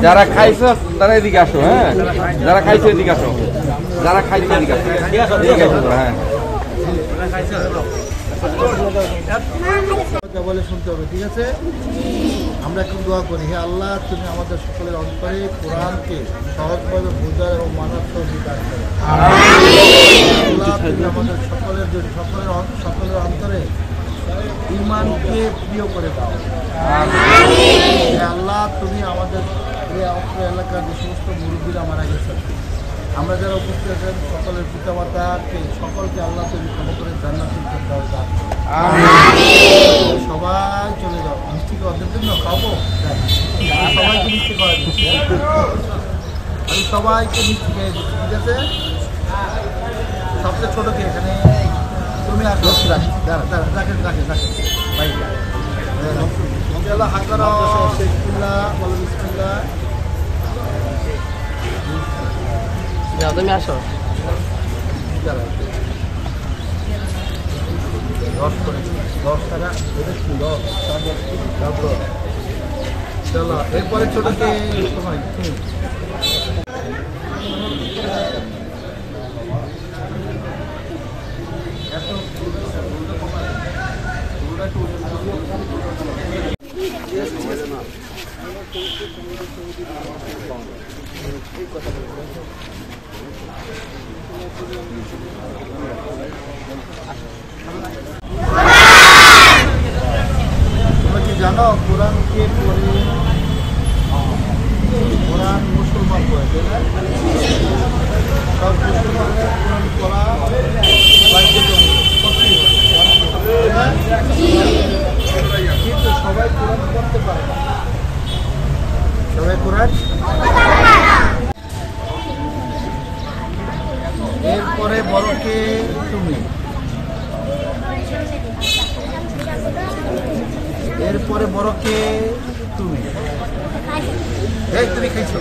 যারা খাইছো তারা এদিকে আসো, হ্যাঁ, যারা খাইছো এদিকে আসো, যারা খাইছো এদিকে আসো, হ্যাঁ। বলে শুনতে হবে, ঠিক আছে? আমরা এখন দোয়া করি, হে আল্লাহ, তুমি আমাদের সকলের অন্তরে কোরআনকে সহজভাবে বোঝার এবং মানার তৌফিক দান করো। আল্লাহ, তুমি আমাদের সকলের অন্তরে ঈমানকে প্রিয় করে দাও। হে আল্লাহ, তুমি আমাদের এই অত্র এলাকার যে সমস্ত মুরব্বীরা মারা গেছেন, আমরা যারা উপস্থিত আছেন সকলের পিতামাতাকে সকলকে আল্লাহ তুমি ক্ষমা করে জান্নাতুল ফেরদাউস দান করো। সবাই চলে যাও, মিষ্টি খাওয়ার জন্য খাবো, সবাইকে মিষ্টি খাওয়া দিচ্ছি, আমি সবাইকে মিষ্টি খেয়ে দিচ্ছি, ঠিক আছে? সবচেয়ে ছোটো কে এখানে? তুমি আসো, রাখেন ভাই, হাত ধরো, বিসমিল্লাহ বলো, বিসমিল্লাহ। যাও তুমি আসো। 10 করে 10 টাকা চলো, এরপরে ছোটকে সময় তোমরা কি জানো কোরআনকে পড়ে কোরআন মুসলমান পড়ে, তাই না? সব মুসলমানরা কোরআন পড়া কিন্তু সবাই কোরআন পড়তে পারে না, সবাই কোরআন। এরপরে বড়কে তুমি, এরপরে বড়কে তুমি, এই তুমি খাইছো